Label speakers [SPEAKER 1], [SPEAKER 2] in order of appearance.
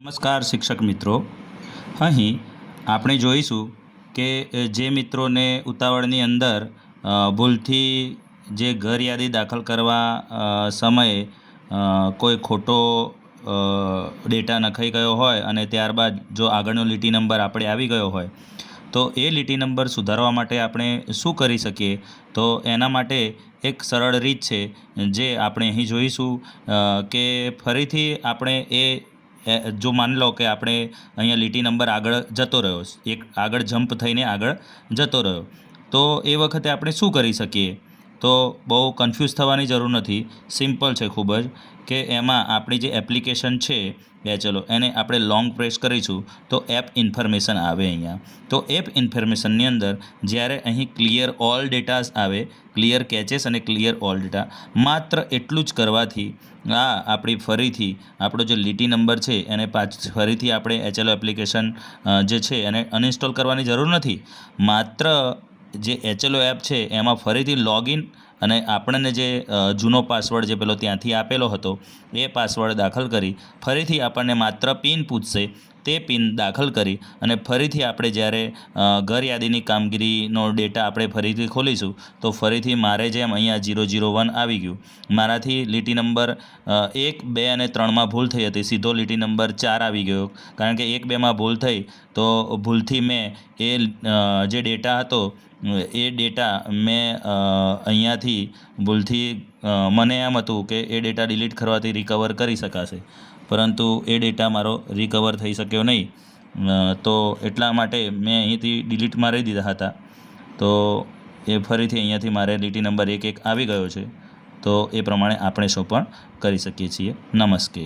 [SPEAKER 1] નમસ્કાર શિક્ષક મિત્રો, અહીં આપણે જોઈશું કે જે મિત્રોને ઉતાવળની અંદર ભૂલથી જે ઘર યાદી દાખલ કરવા સમયે કોઈ ખોટો ડેટા નખાઈ ગયો હોય અને ત્યારબાદ જો આગળનો લીટી નંબર આપણે આવી ગયો હોય તો એ લીટી નંબર સુધારવા માટે આપણે શું કરી શકીએ? તો એના માટે એક સરળ રીત છે જે આપણે અહીં જોઈશું કે ફરીથી આપણે જો માની લો કે આપણે અહીંયા લીટી નંબર આગળ જતો રહ્યો, એક આગળ જમ્પ થઈને આગળ જતો રહ્યો, તો એ વખતે આપણે શું કરી શકીએ? તો બહુ કન્ફ્યુઝ થવાની જરૂર નથી, સિમ્પલ છે ખૂબ જ, કે એમાં આપણી જે એપ્લિકેશન છે ચલો એને આપણે લોંગ પ્રેસ કરીશું તો એપ ઇન્ફોર્મેશન આવે અહીંયા. તો એપ ઇન્ફોર્મેશનની અંદર જ્યારે અહીં ક્લિયર ઓલ ડેટાસ આવે, ક્લિયર કેચેસ અને ક્લિયર ઓલ ડેટા, માત્ર એટલું જ કરવાથી આપણી ફરીથી આપણો જે લીટી નંબર છે એને ફરીથી આપણે એચએલઓ એપ્લિકેશન જે છે એને અનઇન્સ્ટોલ કરવાની જરૂર નથી. માત્ર જે એચએલઓ એપ છે એમાં ફરીથી લોગિન અને આપણને જે જૂનો પાસવર્ડ જે પેલો ત્યાંથી આપેલો હતો એ પાસવર્ડ દાખલ કરી ફરીથી આપણને માત્ર પિન પૂછશે, તે પિન દાખલ કરી અને ફરીથી આપણે જ્યારે ઘર યાદીની કામગીરીનો ડેટા આપણે ફરીથી ખોલીશું તો ફરીથી મારે જેમ અહીંયા 001 આવી ગયું, મારાથી લીટી નંબર 1, 2 અને 3માં ભૂલ થઈ હતી, સીધો લીટી નંબર 4 આવી ગયો, કારણ કે 1, 2માં ભૂલ થઈ તો ભૂલથી મેં એ જે ડેટા હતો એ ડેટા મેં અહીંયાથી ભૂલથી મને એમ હતું કે એ ડેટા ડિલીટ કરવાથી રિકવર કરી શકાશે, પરંતુ એ ડેટા મારો રિકવર થઈ શક્યો નહીં. તો એટલા માટે મેં અહીંથી ડિલીટ મારી દીધા હતા. તો એ ફરીથી અહીંયાથી મારે લીટી નંબર 1 આવી ગયો છે. તો એ પ્રમાણે આપણે શું પણ કરી શકીએ છીએ. નમસ્તે.